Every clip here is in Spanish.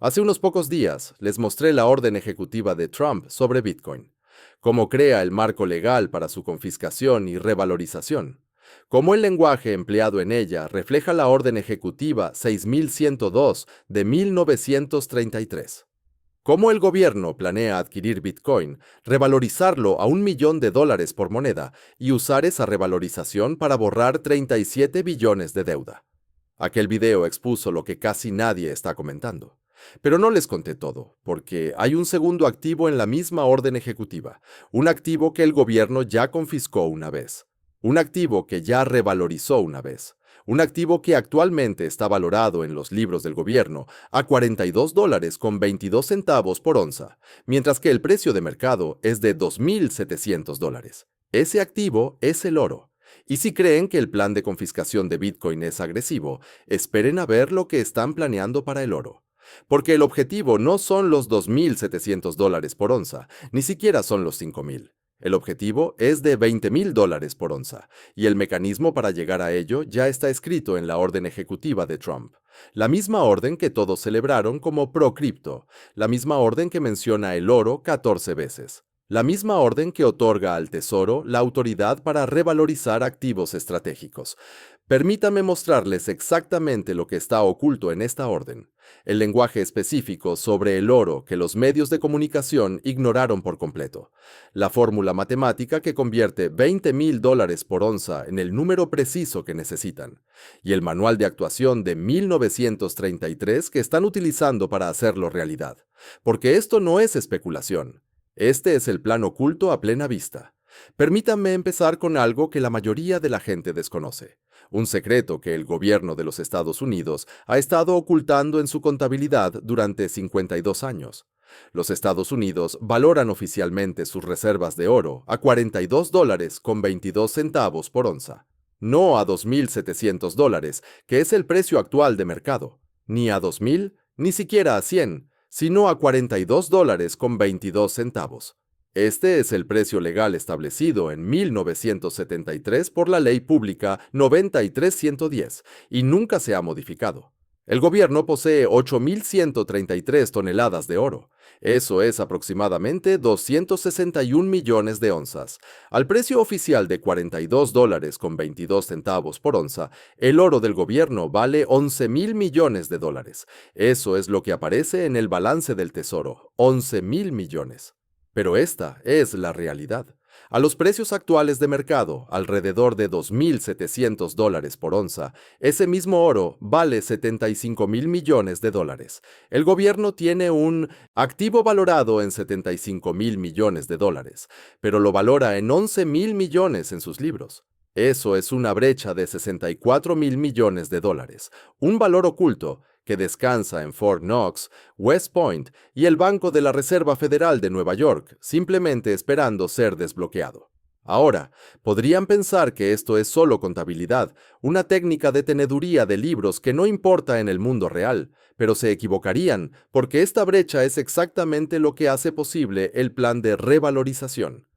Hace unos pocos días les mostré la orden ejecutiva de Trump sobre Bitcoin, cómo crea el marco legal para su confiscación y revalorización, cómo el lenguaje empleado en ella refleja la orden ejecutiva 6102 de 1933. Cómo el gobierno planea adquirir Bitcoin, revalorizarlo a $1.000.000 por moneda y usar esa revalorización para borrar 37 billones de deuda. Aquel video expuso lo que casi nadie está comentando. Pero no les conté todo, porque hay un segundo activo en la misma orden ejecutiva, un activo que el gobierno ya confiscó una vez, un activo que ya revalorizó una vez, un activo que actualmente está valorado en los libros del gobierno a $42.22 por onza, mientras que el precio de mercado es de $2.700. Ese activo es el oro. Y si creen que el plan de confiscación de Bitcoin es agresivo, esperen a ver lo que están planeando para el oro. Porque el objetivo no son los $2.700 por onza, ni siquiera son los 5.000. El objetivo es de $20.000 por onza, y el mecanismo para llegar a ello ya está escrito en la orden ejecutiva de Trump. La misma orden que todos celebraron como pro-cripto, la misma orden que menciona el oro 14 veces. La misma orden que otorga al Tesoro la autoridad para revalorizar activos estratégicos. Permítanme mostrarles exactamente lo que está oculto en esta orden. El lenguaje específico sobre el oro que los medios de comunicación ignoraron por completo. La fórmula matemática que convierte $20.000 por onza en el número preciso que necesitan. Y el manual de actuación de 1933 que están utilizando para hacerlo realidad. Porque esto no es especulación. Este es el plan oculto a plena vista. Permítanme empezar con algo que la mayoría de la gente desconoce. Un secreto que el gobierno de los Estados Unidos ha estado ocultando en su contabilidad durante 52 años. Los Estados Unidos valoran oficialmente sus reservas de oro a $42.22 por onza. No a $2.700, que es el precio actual de mercado. Ni a 2.000, ni siquiera a 100, sino a $42.22. Este es el precio legal establecido en 1973 por la Ley Pública 93-110 y nunca se ha modificado. El gobierno posee 8.133 toneladas de oro. Eso es aproximadamente 261 millones de onzas. Al precio oficial de $42.22 por onza, el oro del gobierno vale 11.000 millones de dólares. Eso es lo que aparece en el balance del Tesoro, 11.000 millones. Pero esta es la realidad. A los precios actuales de mercado, alrededor de $2.700 por onza, ese mismo oro vale 75.000 millones de dólares. El gobierno tiene un activo valorado en 75.000 millones de dólares, pero lo valora en 11.000 millones en sus libros. Eso es una brecha de 64.000 millones de dólares, un valor oculto que descansa en Fort Knox, West Point y el Banco de la Reserva Federal de Nueva York, simplemente esperando ser desbloqueado. Ahora, podrían pensar que esto es solo contabilidad, una técnica de teneduría de libros que no importa en el mundo real, pero se equivocarían porque esta brecha es exactamente lo que hace posible el plan de revalorización.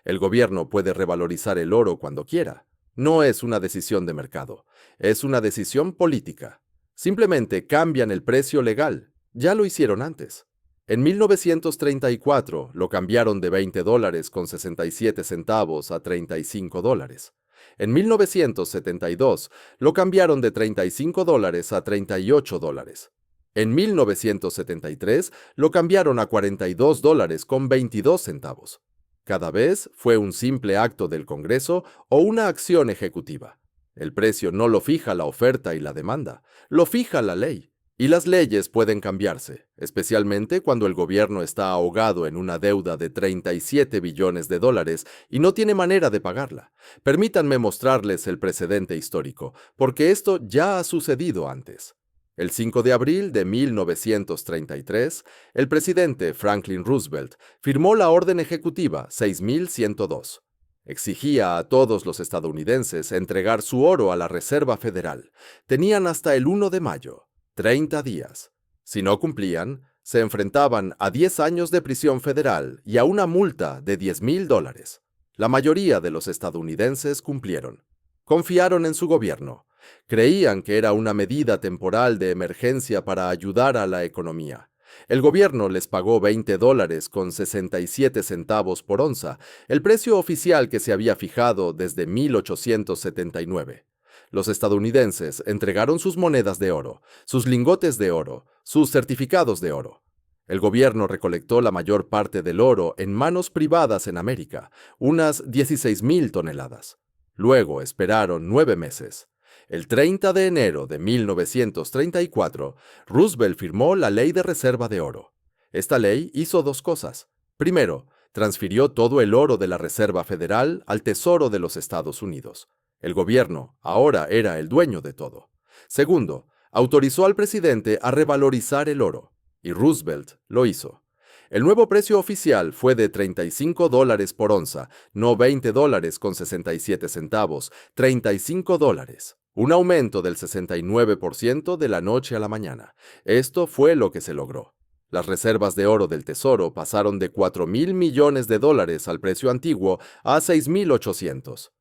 El gobierno puede revalorizar el oro cuando quiera. No es una decisión de mercado, es una decisión política. Simplemente cambian el precio legal. Ya lo hicieron antes. En 1934 lo cambiaron de $20.67 a $35. En 1972 lo cambiaron de $35 a $38. En 1973 lo cambiaron a $42.22. Cada vez fue un simple acto del Congreso o una acción ejecutiva. El precio no lo fija la oferta y la demanda, lo fija la ley. Y las leyes pueden cambiarse, especialmente cuando el gobierno está ahogado en una deuda de 37 billones de dólares y no tiene manera de pagarla. Permítanme mostrarles el precedente histórico, porque esto ya ha sucedido antes. El 5 de abril de 1933, el presidente Franklin Roosevelt firmó la Orden Ejecutiva 6102. Exigía a todos los estadounidenses entregar su oro a la Reserva Federal. Tenían hasta el 1 de mayo, 30 días. Si no cumplían, se enfrentaban a 10 años de prisión federal y a una multa de $10.000. La mayoría de los estadounidenses cumplieron. Confiaron en su gobierno. Creían que era una medida temporal de emergencia para ayudar a la economía. El gobierno les pagó $20 con 67 centavos por onza, el precio oficial que se había fijado desde 1879. Los estadounidenses entregaron sus monedas de oro, sus lingotes de oro, sus certificados de oro. El gobierno recolectó la mayor parte del oro en manos privadas en América, unas 16,000 toneladas. Luego esperaron 9 meses. El 30 de enero de 1934, Roosevelt firmó la Ley de Reserva de Oro. Esta ley hizo dos cosas. Primero, transfirió todo el oro de la Reserva Federal al Tesoro de los Estados Unidos. El gobierno ahora era el dueño de todo. Segundo, autorizó al presidente a revalorizar el oro, y Roosevelt lo hizo. El nuevo precio oficial fue de $35 por onza, no $20 con 67 centavos, $35. Un aumento del 69% de la noche a la mañana. Esto fue lo que se logró. Las reservas de oro del Tesoro pasaron de $4,000 millones al precio antiguo a $6,800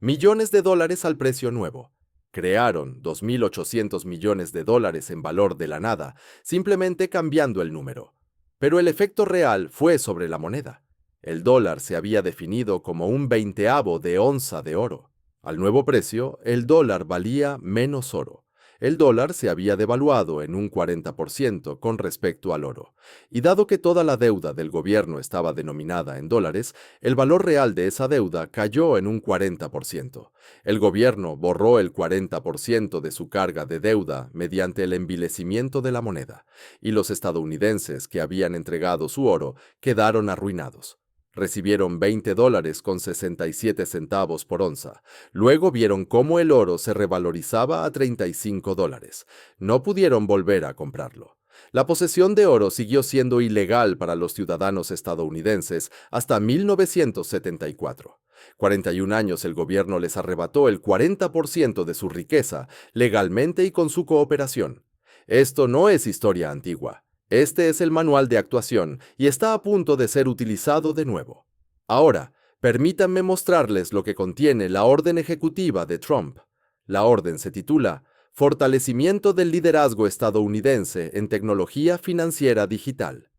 millones al precio nuevo. Crearon $2,800 millones en valor de la nada, simplemente cambiando el número. Pero el efecto real fue sobre la moneda. El dólar se había definido como un veinteavo de onza de oro. Al nuevo precio, el dólar valía menos oro. El dólar se había devaluado en un 40% con respecto al oro. Y dado que toda la deuda del gobierno estaba denominada en dólares, el valor real de esa deuda cayó en un 40%. El gobierno borró el 40% de su carga de deuda mediante el envilecimiento de la moneda, y los estadounidenses que habían entregado su oro quedaron arruinados. Recibieron $20 con 67 centavos por onza. Luego vieron cómo el oro se revalorizaba a $35. No pudieron volver a comprarlo. La posesión de oro siguió siendo ilegal para los ciudadanos estadounidenses hasta 1974. 41 años el gobierno les arrebató el 40% de su riqueza, legalmente y con su cooperación. Esto no es historia antigua. Este es el manual de actuación y está a punto de ser utilizado de nuevo. Ahora, permítanme mostrarles lo que contiene la orden ejecutiva de Trump. La orden se titula Fortalecimiento del liderazgo estadounidense en tecnología financiera digital.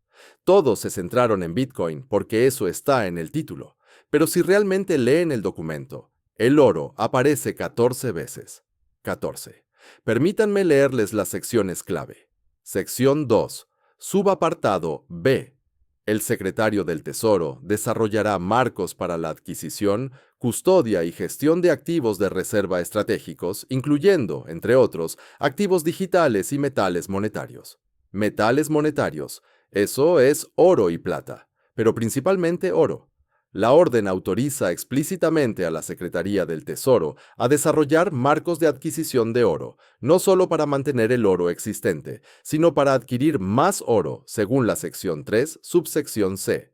Todos se centraron en Bitcoin porque eso está en el título, pero si realmente leen el documento, el oro aparece 14 veces. 14. Permítanme leerles las secciones clave. Sección 2. Subapartado B. El secretario del Tesoro desarrollará marcos para la adquisición, custodia y gestión de activos de reserva estratégicos, incluyendo, entre otros, activos digitales y metales monetarios. Metales monetarios, eso es oro y plata, pero principalmente oro. La orden autoriza explícitamente a la Secretaría del Tesoro a desarrollar marcos de adquisición de oro, no solo para mantener el oro existente, sino para adquirir más oro, según la sección 3, subsección C.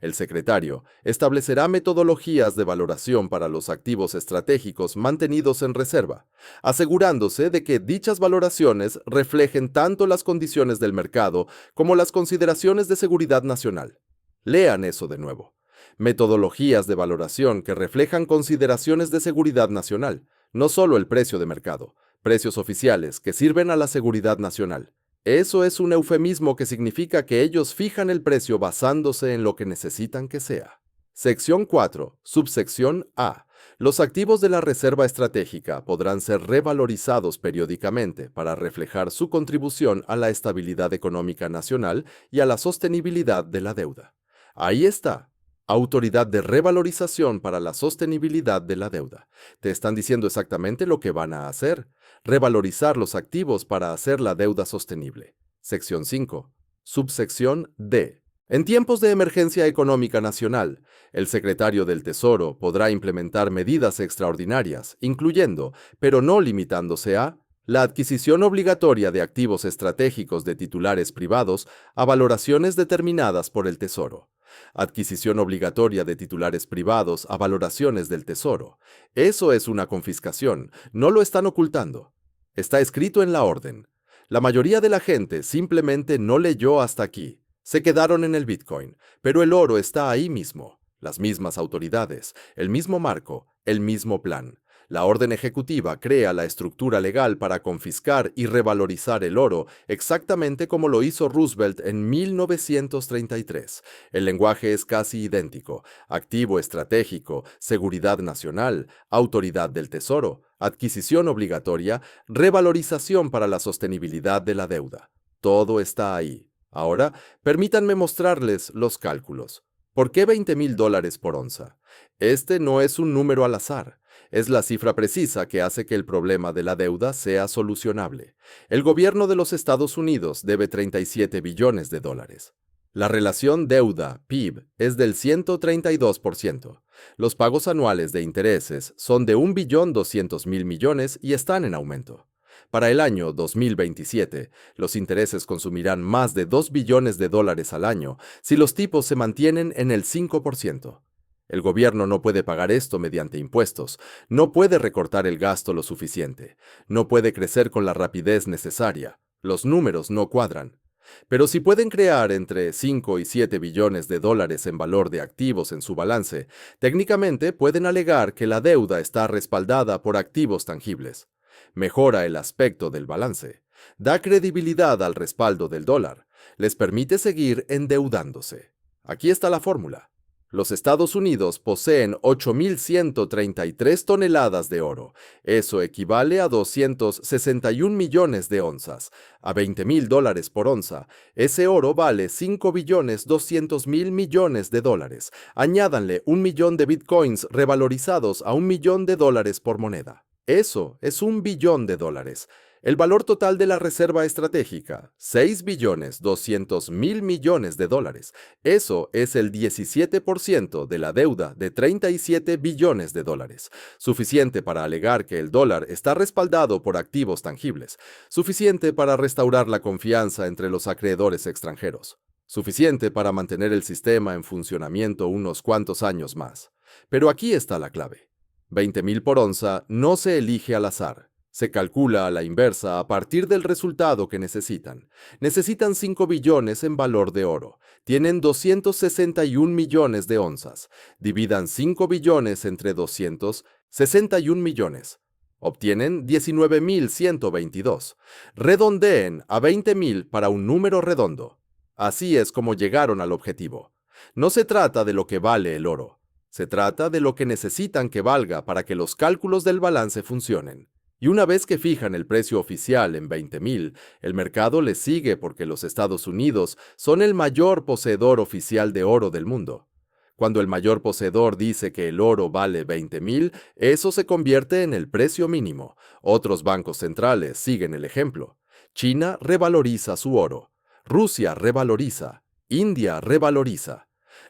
El secretario establecerá metodologías de valoración para los activos estratégicos mantenidos en reserva, asegurándose de que dichas valoraciones reflejen tanto las condiciones del mercado como las consideraciones de seguridad nacional. Lean eso de nuevo. Metodologías de valoración que reflejan consideraciones de seguridad nacional, no solo el precio de mercado, precios oficiales que sirven a la seguridad nacional. Eso es un eufemismo que significa que ellos fijan el precio basándose en lo que necesitan que sea. Sección 4, subsección A. Los activos de la reserva estratégica podrán ser revalorizados periódicamente para reflejar su contribución a la estabilidad económica nacional y a la sostenibilidad de la deuda. Ahí está. Autoridad de revalorización para la sostenibilidad de la deuda. Te están diciendo exactamente lo que van a hacer. Revalorizar los activos para hacer la deuda sostenible. Sección 5. Subsección D. En tiempos de emergencia económica nacional, el secretario del Tesoro podrá implementar medidas extraordinarias, incluyendo, pero no limitándose a, la adquisición obligatoria de activos estratégicos de titulares privados a valoraciones determinadas por el Tesoro. Adquisición obligatoria de titulares privados a valoraciones del Tesoro. Eso es una confiscación, no lo están ocultando. Está escrito en la orden. La mayoría de la gente simplemente no leyó hasta aquí. Se quedaron en el Bitcoin, pero el oro está ahí mismo. Las mismas autoridades, el mismo marco, el mismo plan. La orden ejecutiva crea la estructura legal para confiscar y revalorizar el oro, exactamente como lo hizo Roosevelt en 1933. El lenguaje es casi idéntico: activo estratégico, seguridad nacional, autoridad del tesoro, adquisición obligatoria, revalorización para la sostenibilidad de la deuda. Todo está ahí. Ahora, permítanme mostrarles los cálculos. ¿Por qué $20,000 por onza? Este no es un número al azar. Es la cifra precisa que hace que el problema de la deuda sea solucionable. El gobierno de los Estados Unidos debe 37 billones de dólares. La relación deuda-PIB es del 132%. Los pagos anuales de intereses son de 1.200.000 millones y están en aumento. Para el año 2027, los intereses consumirán más de 2 billones de dólares al año si los tipos se mantienen en el 5%. El gobierno no puede pagar esto mediante impuestos, no puede recortar el gasto lo suficiente, no puede crecer con la rapidez necesaria. Los números no cuadran. Pero si pueden crear entre 5 y 7 billones de dólares en valor de activos en su balance, técnicamente pueden alegar que la deuda está respaldada por activos tangibles. Mejora el aspecto del balance, da credibilidad al respaldo del dólar, les permite seguir endeudándose. Aquí está la fórmula. Los Estados Unidos poseen 8.133 toneladas de oro. Eso equivale a 261 millones de onzas. A $20,000 por onza, ese oro vale 5.200.000 millones de dólares. Añádanle 1 millón de bitcoins revalorizados a 1 millón de dólares por moneda. Eso es 1 billón de dólares. El valor total de la reserva estratégica, 6.200.000 millones de dólares. Eso es el 17% de la deuda de 37 billones de dólares. Suficiente para alegar que el dólar está respaldado por activos tangibles. Suficiente para restaurar la confianza entre los acreedores extranjeros. Suficiente para mantener el sistema en funcionamiento unos cuantos años más. Pero aquí está la clave. 20,000 por onza no se elige al azar. Se calcula a la inversa a partir del resultado que necesitan. Necesitan 5 billones en valor de oro. Tienen 261 millones de onzas. Dividan 5 billones entre 261 millones. Obtienen 19.122. Redondeen a 20,000 para un número redondo. Así es como llegaron al objetivo. No se trata de lo que vale el oro. Se trata de lo que necesitan que valga para que los cálculos del balance funcionen. Y una vez que fijan el precio oficial en 20,000, el mercado les sigue porque los Estados Unidos son el mayor poseedor oficial de oro del mundo. Cuando el mayor poseedor dice que el oro vale 20,000, eso se convierte en el precio mínimo. Otros bancos centrales siguen el ejemplo. China revaloriza su oro. Rusia revaloriza. India revaloriza.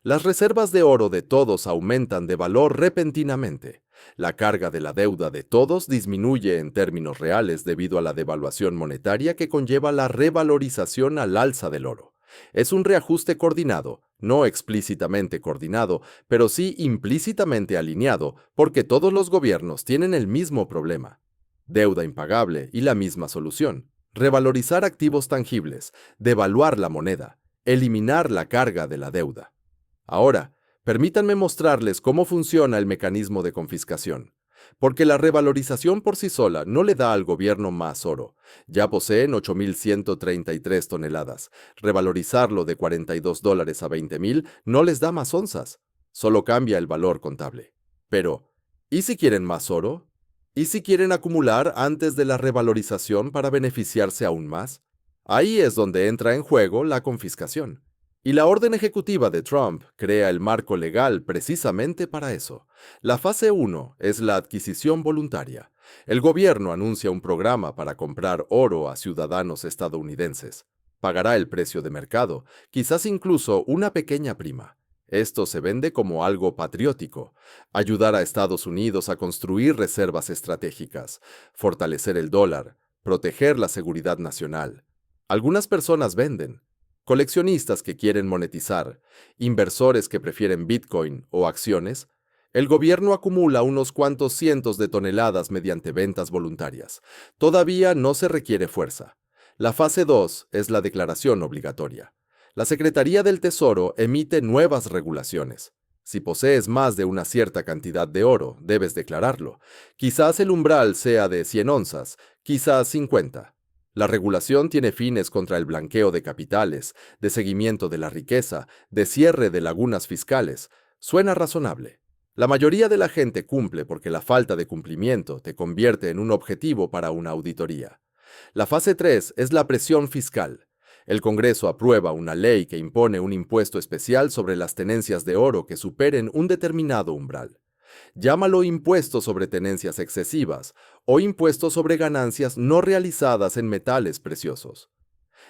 Las reservas de oro de todos aumentan de valor repentinamente. La carga de la deuda de todos disminuye en términos reales debido a la devaluación monetaria que conlleva la revalorización al alza del oro. Es un reajuste coordinado, no explícitamente coordinado, pero sí implícitamente alineado, porque todos los gobiernos tienen el mismo problema. Deuda impagable y la misma solución. Revalorizar activos tangibles, devaluar la moneda, eliminar la carga de la deuda. Ahora, permítanme mostrarles cómo funciona el mecanismo de confiscación. Porque la revalorización por sí sola no le da al gobierno más oro. Ya poseen 8.133 toneladas. Revalorizarlo de $42 a 20,000 no les da más onzas. Solo cambia el valor contable. Pero, ¿y si quieren más oro? ¿Y si quieren acumular antes de la revalorización para beneficiarse aún más? Ahí es donde entra en juego la confiscación. Y la orden ejecutiva de Trump crea el marco legal precisamente para eso. La fase 1 es la adquisición voluntaria. El gobierno anuncia un programa para comprar oro a ciudadanos estadounidenses. Pagará el precio de mercado, quizás incluso una pequeña prima. Esto se vende como algo patriótico: ayudar a Estados Unidos a construir reservas estratégicas, fortalecer el dólar, proteger la seguridad nacional. Algunas personas venden. Coleccionistas que quieren monetizar, inversores que prefieren Bitcoin o acciones. El gobierno acumula unos cuantos cientos de toneladas mediante ventas voluntarias. Todavía no se requiere fuerza. La fase 2 es la declaración obligatoria. La Secretaría del Tesoro emite nuevas regulaciones. Si posees más de una cierta cantidad de oro, debes declararlo. Quizás el umbral sea de 100 onzas, quizás 50. La regulación tiene fines contra el blanqueo de capitales, de seguimiento de la riqueza, de cierre de lagunas fiscales. Suena razonable. La mayoría de la gente cumple porque la falta de cumplimiento te convierte en un objetivo para una auditoría. La fase 3 es la presión fiscal. El Congreso aprueba una ley que impone un impuesto especial sobre las tenencias de oro que superen un determinado umbral. Llámalo impuesto sobre tenencias excesivas o impuesto sobre ganancias no realizadas en metales preciosos.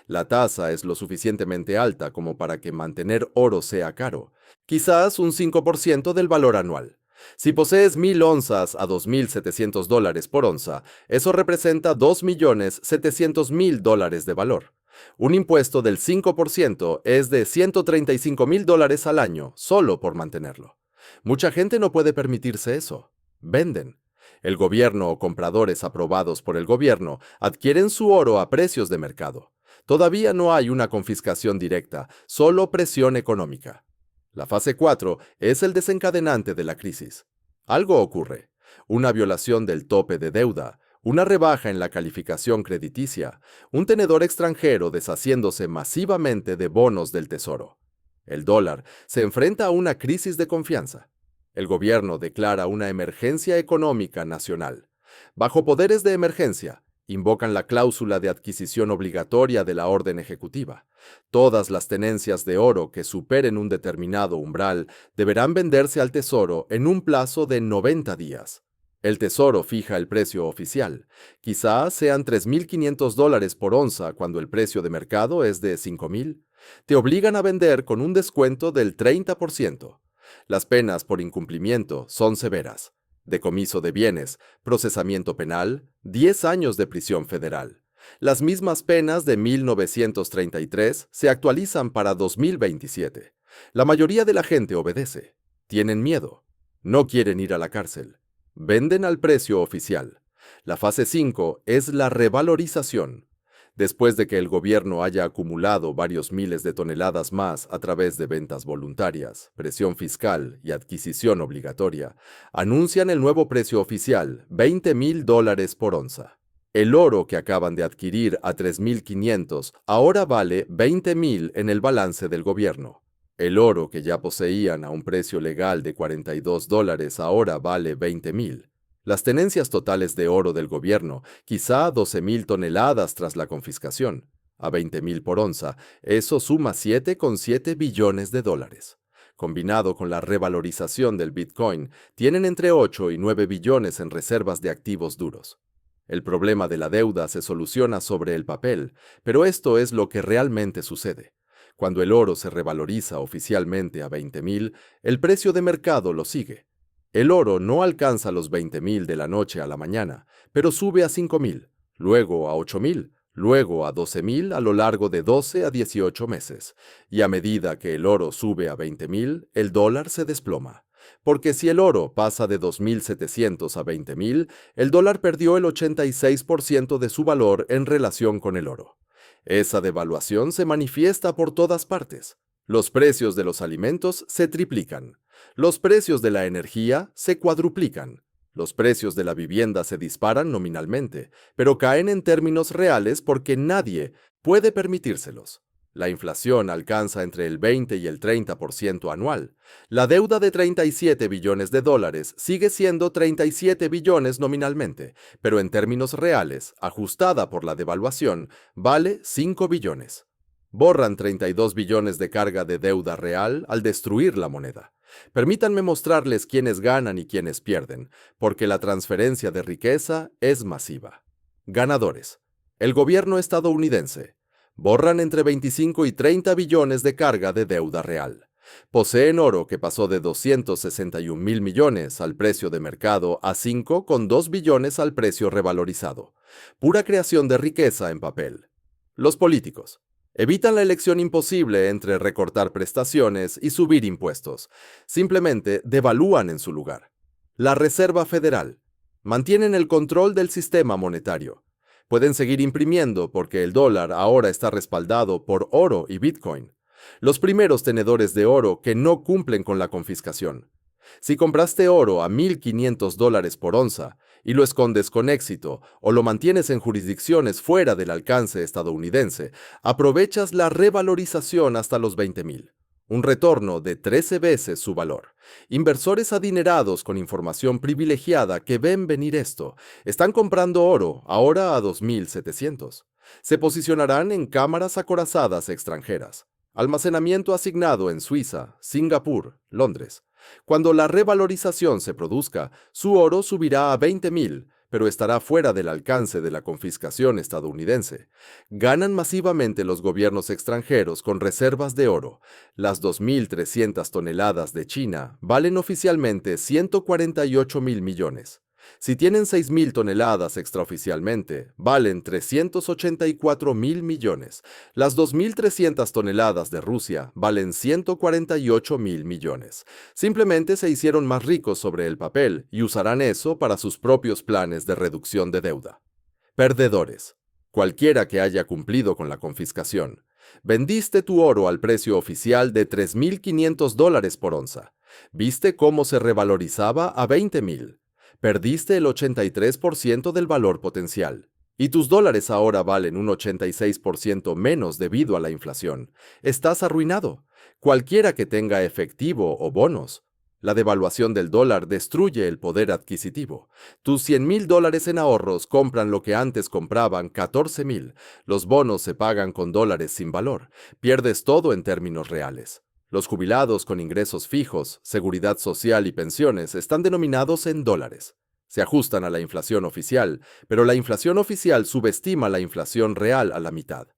La tasa es lo suficientemente alta como para que mantener oro sea caro, quizás un 5% del valor anual. Si posees 1,000 onzas a $2,700 por onza, eso representa $2,700,000 de valor. Un impuesto del 5% es de $135,000 al año solo por mantenerlo. Mucha gente no puede permitirse eso. Venden. El gobierno o compradores aprobados por el gobierno adquieren su oro a precios de mercado. Todavía no hay una confiscación directa, solo presión económica. La fase 4 es el desencadenante de la crisis. Algo ocurre. Una violación del tope de deuda, una rebaja en la calificación crediticia, un tenedor extranjero deshaciéndose masivamente de bonos del tesoro. El dólar se enfrenta a una crisis de confianza. El gobierno declara una emergencia económica nacional. Bajo poderes de emergencia, invocan la cláusula de adquisición obligatoria de la orden ejecutiva. Todas las tenencias de oro que superen un determinado umbral deberán venderse al Tesoro en un plazo de 90 días. El Tesoro fija el precio oficial. Quizás sean $3,500 por onza cuando el precio de mercado es de 5,000. Te obligan a vender con un descuento del 30%. Las penas por incumplimiento son severas. Decomiso de bienes, procesamiento penal, 10 años de prisión federal. Las mismas penas de 1933 se actualizan para 2027. La mayoría de la gente obedece. Tienen miedo. No quieren ir a la cárcel. Venden al precio oficial. La fase 5 es la revalorización. Después de que el gobierno haya acumulado varios miles de toneladas más a través de ventas voluntarias, presión fiscal y adquisición obligatoria, anuncian el nuevo precio oficial, $20,000 por onza. El oro que acaban de adquirir a 3,500 ahora vale 20,000 en el balance del gobierno. El oro que ya poseían a un precio legal de $42 ahora vale 20,000. Las tenencias totales de oro del gobierno, quizá 12,000 toneladas tras la confiscación, a 20,000 por onza, eso suma 7,7 billones de dólares. Combinado con la revalorización del Bitcoin, tienen entre 8 y 9 billones en reservas de activos duros. El problema de la deuda se soluciona sobre el papel, pero esto es lo que realmente sucede. Cuando el oro se revaloriza oficialmente a 20,000, el precio de mercado lo sigue. El oro no alcanza los 20,000 de la noche a la mañana, pero sube a 5,000, luego a 8,000, luego a 12,000 a lo largo de 12 a 18 meses. Y a medida que el oro sube a 20,000, el dólar se desploma. Porque si el oro pasa de 2,700 a 20,000, el dólar perdió el 86% de su valor en relación con el oro. Esa devaluación se manifiesta por todas partes. Los precios de los alimentos se triplican. Los precios de la energía se cuadruplican. Los precios de la vivienda se disparan nominalmente, pero caen en términos reales porque nadie puede permitírselos. La inflación alcanza entre el 20 y el 30% anual. La deuda de 37 billones de dólares sigue siendo 37 billones nominalmente, pero en términos reales, ajustada por la devaluación, vale 5 billones. Borran 32 billones de carga de deuda real al destruir la moneda. Permítanme mostrarles quiénes ganan y quiénes pierden, porque la transferencia de riqueza es masiva. Ganadores. El gobierno estadounidense. Borran entre 25 y 30 billones de carga de deuda real. Poseen oro que pasó de 261,000 millones al precio de mercado a 5,2 billones al precio revalorizado. Pura creación de riqueza en papel. Los políticos. Evitan la elección imposible entre recortar prestaciones y subir impuestos. Simplemente devalúan en su lugar. La Reserva Federal. Mantienen el control del sistema monetario. Pueden seguir imprimiendo porque el dólar ahora está respaldado por oro y Bitcoin. Los primeros tenedores de oro que no cumplen con la confiscación. Si compraste oro a $1,500 por onza y lo escondes con éxito o lo mantienes en jurisdicciones fuera del alcance estadounidense, aprovechas la revalorización hasta los 20,000. Un retorno de 13 veces su valor. Inversores adinerados con información privilegiada que ven venir esto están comprando oro ahora a 2,700. Se posicionarán en cámaras acorazadas extranjeras. Almacenamiento asignado en Suiza, Singapur, Londres. Cuando la revalorización se produzca, su oro subirá a 20,000, pero estará fuera del alcance de la confiscación estadounidense. Ganan masivamente los gobiernos extranjeros con reservas de oro. Las 2,300 toneladas de China valen oficialmente 148,000 millones. Si tienen 6,000 toneladas extraoficialmente, valen 384,000 millones. Las 2,300 toneladas de Rusia valen 148,000 millones. Simplemente se hicieron más ricos sobre el papel y usarán eso para sus propios planes de reducción de deuda. Perdedores. Cualquiera que haya cumplido con la confiscación. Vendiste tu oro al precio oficial de $3,500 por onza. ¿Viste cómo se revalorizaba a 20,000? Perdiste el 83% del valor potencial. Y tus dólares ahora valen un 86% menos debido a la inflación. Estás arruinado. Cualquiera que tenga efectivo o bonos. La devaluación del dólar destruye el poder adquisitivo. Tus $100,000 en ahorros compran lo que antes compraban 14,000. Los bonos se pagan con dólares sin valor. Pierdes todo en términos reales. Los jubilados con ingresos fijos, seguridad social y pensiones están denominados en dólares. Se ajustan a la inflación oficial, pero la inflación oficial subestima la inflación real a la mitad.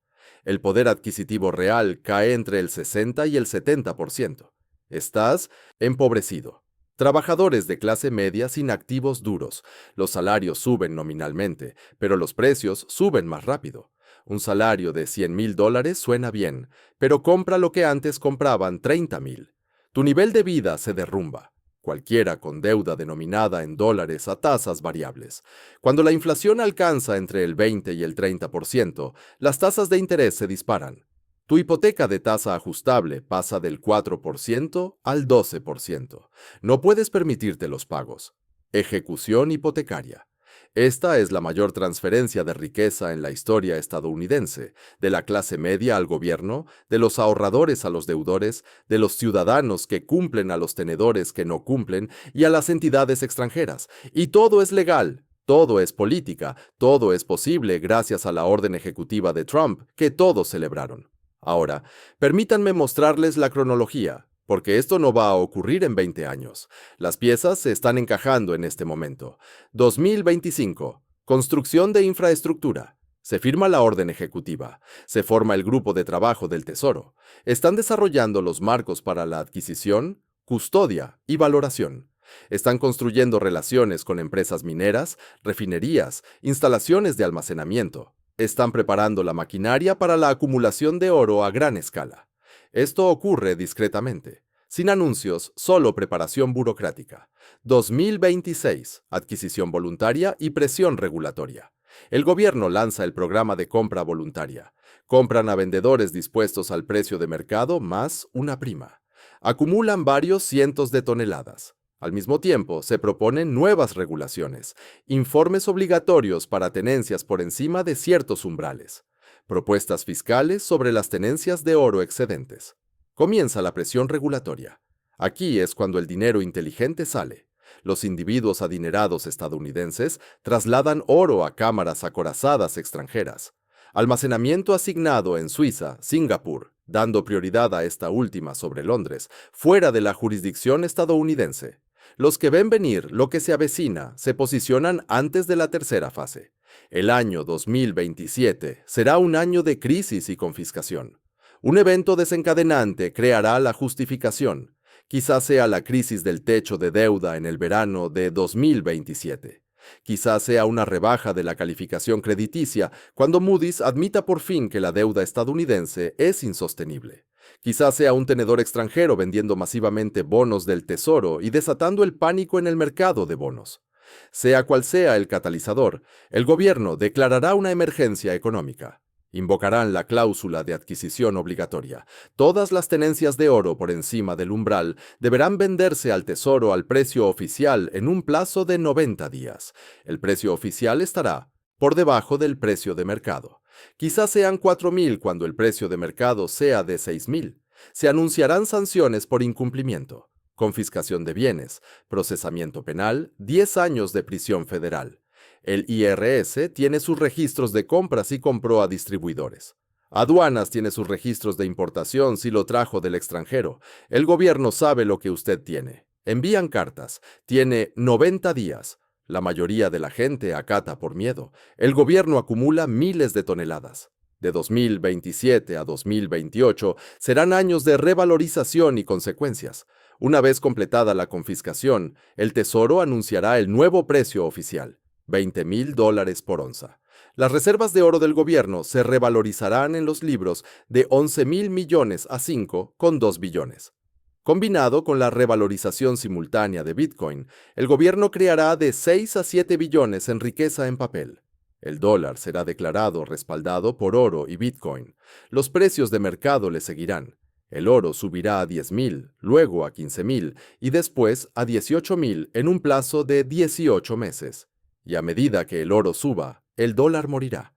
El poder adquisitivo real cae entre el 60 y el 70%. Estás empobrecido. Trabajadores de clase media sin activos duros. Los salarios suben nominalmente, pero los precios suben más rápido. Un salario de $100,000 suena bien, pero compra lo que antes compraban 30,000. Tu nivel de vida se derrumba. Cualquiera con deuda denominada en dólares a tasas variables. Cuando la inflación alcanza entre el 20 y el 30%, las tasas de interés se disparan. Tu hipoteca de tasa ajustable pasa del 4% al 12%. No puedes permitirte los pagos. Ejecución hipotecaria. Esta es la mayor transferencia de riqueza en la historia estadounidense, de la clase media al gobierno, de los ahorradores a los deudores, de los ciudadanos que cumplen a los tenedores que no cumplen y a las entidades extranjeras. Y todo es legal, todo es política, todo es posible gracias a la orden ejecutiva de Trump que todos celebraron. Ahora, permítanme mostrarles la cronología, porque esto no va a ocurrir en 20 años. Las piezas se están encajando en este momento. 2025. Construcción de infraestructura. Se firma la orden ejecutiva. Se forma el grupo de trabajo del Tesoro. Están desarrollando los marcos para la adquisición, custodia y valoración. Están construyendo relaciones con empresas mineras, refinerías, instalaciones de almacenamiento. Están preparando la maquinaria para la acumulación de oro a gran escala. Esto ocurre discretamente, sin anuncios, solo preparación burocrática. 2026, adquisición voluntaria y presión regulatoria. El gobierno lanza el programa de compra voluntaria. Compran a vendedores dispuestos al precio de mercado más una prima. Acumulan varios cientos de toneladas. Al mismo tiempo, se proponen nuevas regulaciones, informes obligatorios para tenencias por encima de ciertos umbrales, propuestas fiscales sobre las tenencias de oro excedentes. Comienza la presión regulatoria. Aquí es cuando el dinero inteligente sale. Los individuos adinerados estadounidenses trasladan oro a cámaras acorazadas extranjeras. Almacenamiento asignado en Suiza, Singapur, dando prioridad a esta última sobre Londres, fuera de la jurisdicción estadounidense. Los que ven venir lo que se avecina se posicionan antes de la tercera fase. El año 2027 será un año de crisis y confiscación. Un evento desencadenante creará la justificación. Quizás sea la crisis del techo de deuda en el verano de 2027. Quizás sea una rebaja de la calificación crediticia cuando Moody's admita por fin que la deuda estadounidense es insostenible. Quizás sea un tenedor extranjero vendiendo masivamente bonos del Tesoro y desatando el pánico en el mercado de bonos. Sea cual sea el catalizador, el gobierno declarará una emergencia económica. Invocarán la cláusula de adquisición obligatoria. Todas las tenencias de oro por encima del umbral deberán venderse al Tesoro al precio oficial en un plazo de 90 días. El precio oficial estará por debajo del precio de mercado. Quizás sean 4.000 cuando el precio de mercado sea de 6.000. Se anunciarán sanciones por incumplimiento, confiscación de bienes, procesamiento penal, 10 años de prisión federal. El IRS tiene sus registros de compras si compró a distribuidores. Aduanas tiene sus registros de importación si lo trajo del extranjero. El gobierno sabe lo que usted tiene. Envían cartas. Tiene 90 días. La mayoría de la gente acata por miedo. El gobierno acumula miles de toneladas. De 2027 a 2028 serán años de revalorización y consecuencias. Una vez completada la confiscación, el Tesoro anunciará el nuevo precio oficial. $20,000 por onza. Las reservas de oro del gobierno se revalorizarán en los libros de 11.000 millones a 5,2 billones. Combinado con la revalorización simultánea de Bitcoin, el gobierno creará de 6 a 7 billones en riqueza en papel. El dólar será declarado respaldado por oro y Bitcoin. Los precios de mercado le seguirán. El oro subirá a 10.000, luego a 15.000 y después a 18.000 en un plazo de 18 meses. Y a medida que el oro suba, el dólar morirá.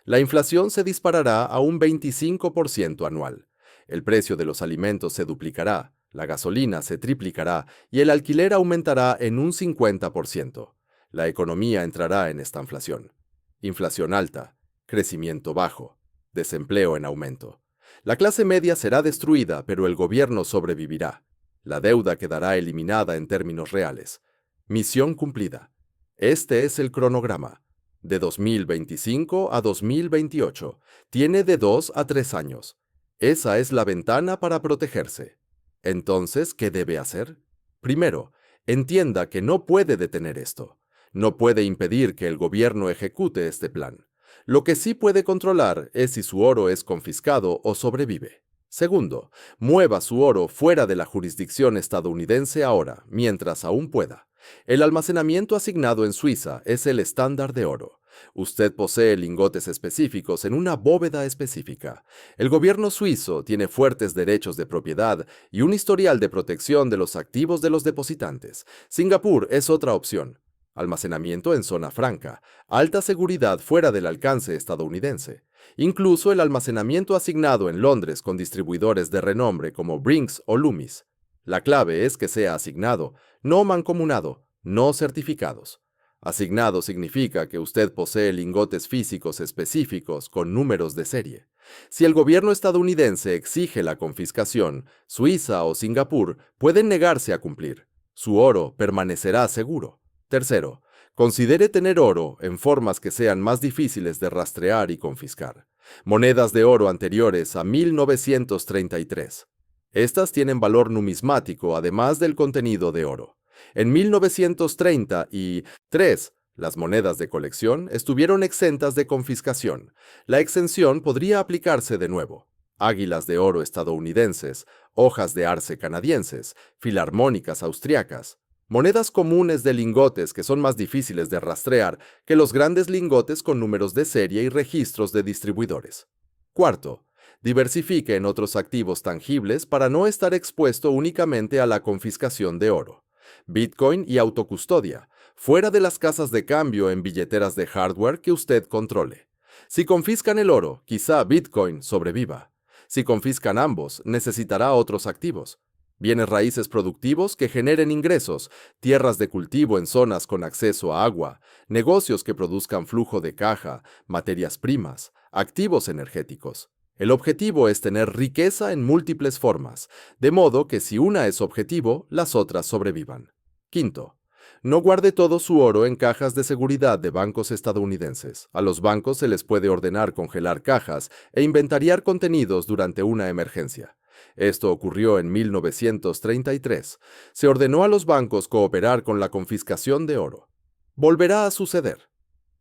La inflación se disparará a un 25% anual. El precio de los alimentos se duplicará, la gasolina se triplicará y el alquiler aumentará en un 50%. La economía entrará en esta inflación. Inflación alta, crecimiento bajo, desempleo en aumento. La clase media será destruida, pero el gobierno sobrevivirá. La deuda quedará eliminada en términos reales. Misión cumplida. Este es el cronograma. De 2025 a 2028. Tiene de 2 a 3 años. Esa es la ventana para protegerse. Entonces, ¿qué debe hacer? Primero, entienda que no puede detener esto. No puede impedir que el gobierno ejecute este plan. Lo que sí puede controlar es si su oro es confiscado o sobrevive. Segundo, mueva su oro fuera de la jurisdicción estadounidense ahora, mientras aún pueda. El almacenamiento asignado en Suiza es el estándar de oro. Usted posee lingotes específicos en una bóveda específica. El gobierno suizo tiene fuertes derechos de propiedad y un historial de protección de los activos de los depositantes. Singapur es otra opción. Almacenamiento en zona franca, alta seguridad fuera del alcance estadounidense. Incluso el almacenamiento asignado en Londres con distribuidores de renombre como Brinks o Loomis. La clave es que sea asignado, no mancomunado, no certificados. Asignado significa que usted posee lingotes físicos específicos con números de serie. Si el gobierno estadounidense exige la confiscación, Suiza o Singapur pueden negarse a cumplir. Su oro permanecerá seguro. Tercero, considere tener oro en formas que sean más difíciles de rastrear y confiscar. Monedas de oro anteriores a 1933. Estas tienen valor numismático además del contenido de oro. En 1933, las monedas de colección estuvieron exentas de confiscación. La exención podría aplicarse de nuevo. Águilas de oro estadounidenses, hojas de arce canadienses, filarmónicas austriacas. Monedas comunes de lingotes que son más difíciles de rastrear que los grandes lingotes con números de serie y registros de distribuidores. Cuarto, diversifique en otros activos tangibles para no estar expuesto únicamente a la confiscación de oro. Bitcoin y autocustodia, fuera de las casas de cambio en billeteras de hardware que usted controle. Si confiscan el oro, quizá Bitcoin sobreviva. Si confiscan ambos, necesitará otros activos. Bienes raíces productivos que generen ingresos, tierras de cultivo en zonas con acceso a agua, negocios que produzcan flujo de caja, materias primas, activos energéticos. El objetivo es tener riqueza en múltiples formas, de modo que si una es objetivo, las otras sobrevivan. Quinto, no guarde todo su oro en cajas de seguridad de bancos estadounidenses. A los bancos se les puede ordenar congelar cajas e inventariar contenidos durante una emergencia. Esto ocurrió en 1933. Se ordenó a los bancos cooperar con la confiscación de oro. Volverá a suceder.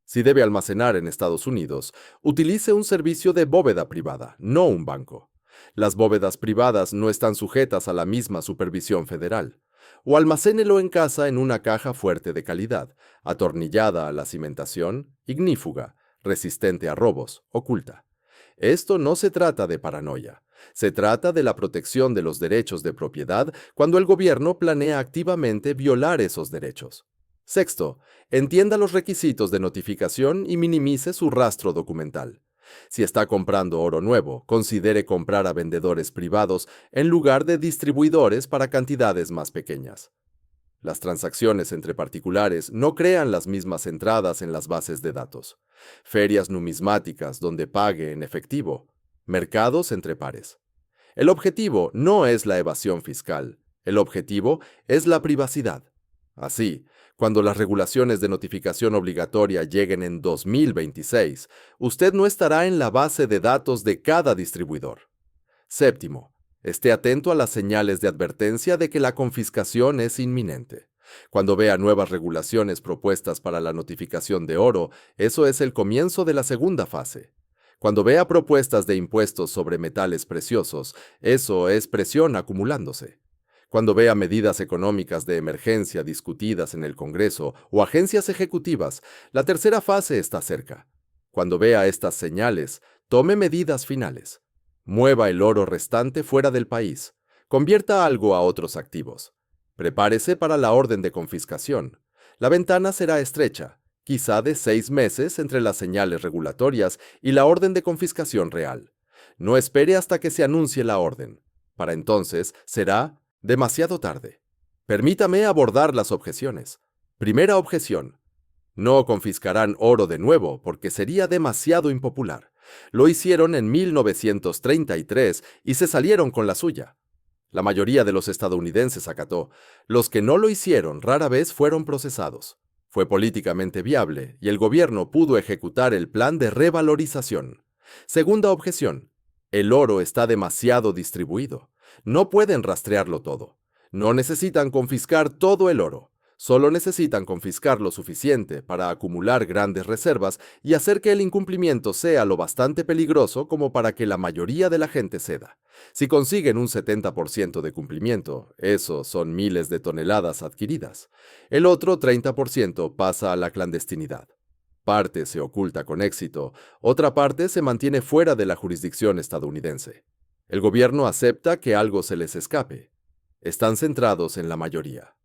Si debe almacenar en Estados Unidos, utilice un servicio de bóveda privada, no un banco. Las bóvedas privadas no están sujetas a la misma supervisión federal. O almacénelo en casa en una caja fuerte de calidad, atornillada a la cimentación, ignífuga, resistente a robos, oculta. Esto no se trata de paranoia. Se trata de la protección de los derechos de propiedad cuando el gobierno planea activamente violar esos derechos. Sexto, entienda los requisitos de notificación y minimice su rastro documental. Si está comprando oro nuevo, considere comprar a vendedores privados en lugar de distribuidores para cantidades más pequeñas. Las transacciones entre particulares no crean las mismas entradas en las bases de datos. Ferias numismáticas donde pague en efectivo. Mercados entre pares. El objetivo no es la evasión fiscal. El objetivo es la privacidad. Así, cuando las regulaciones de notificación obligatoria lleguen en 2026, usted no estará en la base de datos de cada distribuidor. Séptimo, esté atento a las señales de advertencia de que la confiscación es inminente. Cuando vea nuevas regulaciones propuestas para la notificación de oro, eso es el comienzo de la segunda fase. Cuando vea propuestas de impuestos sobre metales preciosos, eso es presión acumulándose. Cuando vea medidas económicas de emergencia discutidas en el Congreso o agencias ejecutivas, la tercera fase está cerca. Cuando vea estas señales, tome medidas finales. Mueva el oro restante fuera del país. Convierta algo a otros activos. Prepárese para la orden de confiscación. La ventana será estrecha, quizá de 6 meses entre las señales regulatorias y la orden de confiscación real. No espere hasta que se anuncie la orden. Para entonces será demasiado tarde. Permítame abordar las objeciones. Primera objeción. No confiscarán oro de nuevo porque sería demasiado impopular. Lo hicieron en 1933 y se salieron con la suya. La mayoría de los estadounidenses acató. Los que no lo hicieron rara vez fueron procesados. Fue políticamente viable y el gobierno pudo ejecutar el plan de revalorización. Segunda objeción. El oro está demasiado distribuido. No pueden rastrearlo todo. No necesitan confiscar todo el oro. Solo necesitan confiscar lo suficiente para acumular grandes reservas y hacer que el incumplimiento sea lo bastante peligroso como para que la mayoría de la gente ceda. Si consiguen un 70% de cumplimiento, eso son miles de toneladas adquiridas. El otro 30% pasa a la clandestinidad. Parte se oculta con éxito, otra parte se mantiene fuera de la jurisdicción estadounidense. El gobierno acepta que algo se les escape. Están centrados en la mayoría.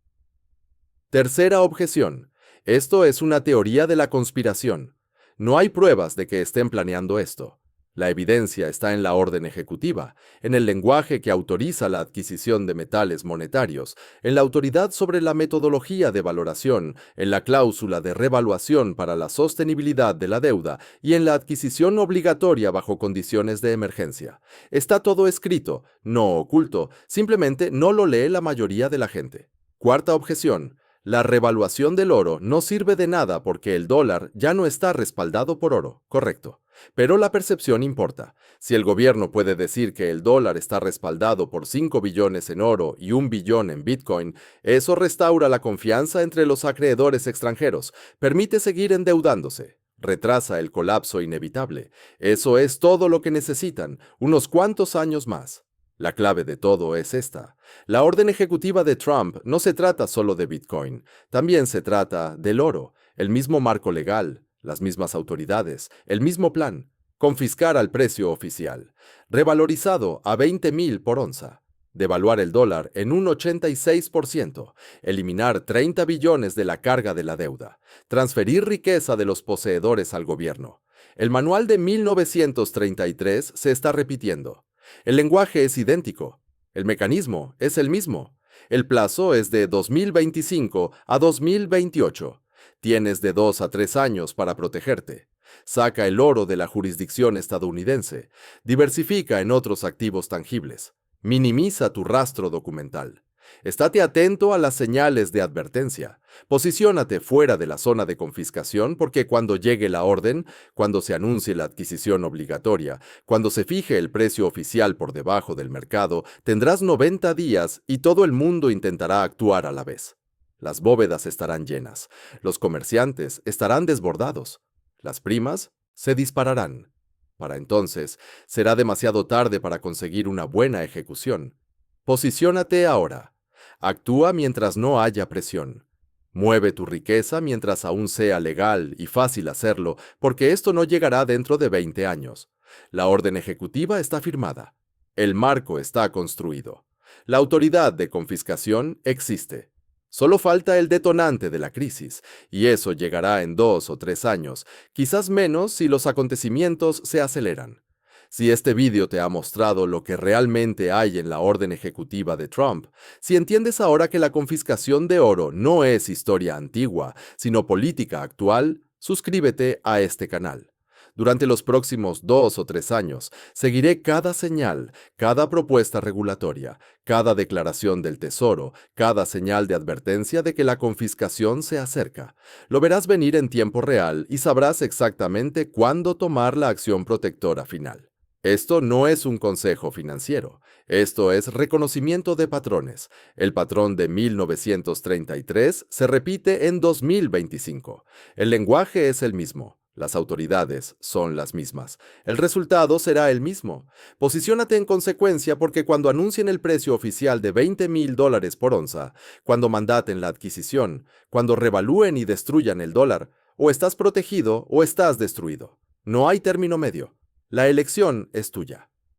Tercera objeción. Esto es una teoría de la conspiración. No hay pruebas de que estén planeando esto. La evidencia está en la orden ejecutiva, en el lenguaje que autoriza la adquisición de metales monetarios, en la autoridad sobre la metodología de valoración, en la cláusula de revaluación para la sostenibilidad de la deuda y en la adquisición obligatoria bajo condiciones de emergencia. Está todo escrito, no oculto, simplemente no lo lee la mayoría de la gente. Cuarta objeción. La revaluación del oro no sirve de nada porque el dólar ya no está respaldado por oro, correcto. Pero la percepción importa. Si el gobierno puede decir que el dólar está respaldado por 5 billones en oro y 1 billón en Bitcoin, eso restaura la confianza entre los acreedores extranjeros, permite seguir endeudándose, retrasa el colapso inevitable. Eso es todo lo que necesitan, unos cuantos años más. La clave de todo es esta. La orden ejecutiva de Trump no se trata solo de Bitcoin, también se trata del oro, el mismo marco legal, las mismas autoridades, el mismo plan. Confiscar al precio oficial, revalorizado a 20,000 por onza. Devaluar el dólar en un 86%, eliminar 30 billones de la carga de la deuda, transferir riqueza de los poseedores al gobierno. El manual de 1933 se está repitiendo. El lenguaje es idéntico. El mecanismo es el mismo. El plazo es de 2025 a 2028. Tienes de 2 a 3 años para protegerte. Saca el oro de la jurisdicción estadounidense. Diversifica en otros activos tangibles. Minimiza tu rastro documental. Estate atento a las señales de advertencia. Posiciónate fuera de la zona de confiscación porque cuando llegue la orden, cuando se anuncie la adquisición obligatoria, cuando se fije el precio oficial por debajo del mercado, tendrás 90 días y todo el mundo intentará actuar a la vez. Las bóvedas estarán llenas, los comerciantes estarán desbordados, las primas se dispararán. Para entonces, será demasiado tarde para conseguir una buena ejecución. Posiciónate ahora. Actúa mientras no haya presión. Mueve tu riqueza mientras aún sea legal y fácil hacerlo, porque esto no llegará dentro de 20 años. La orden ejecutiva está firmada. El marco está construido. La autoridad de confiscación existe. Solo falta el detonante de la crisis, y eso llegará en 2 o 3 años, quizás menos si los acontecimientos se aceleran. Si este vídeo te ha mostrado lo que realmente hay en la orden ejecutiva de Trump, si entiendes ahora que la confiscación de oro no es historia antigua, sino política actual, suscríbete a este canal. Durante los próximos 2 o 3 años, seguiré cada señal, cada propuesta regulatoria, cada declaración del Tesoro, cada señal de advertencia de que la confiscación se acerca. Lo verás venir en tiempo real y sabrás exactamente cuándo tomar la acción protectora final. Esto no es un consejo financiero, esto es reconocimiento de patrones. El patrón de 1933 se repite en 2025. El lenguaje es el mismo. Las autoridades son las mismas. El resultado será el mismo. Posiciónate en consecuencia porque cuando anuncien el precio oficial de $20,000 por onza, cuando mandaten la adquisición, cuando revalúen y destruyan el dólar, o estás protegido o estás destruido. No hay término medio. La elección es tuya.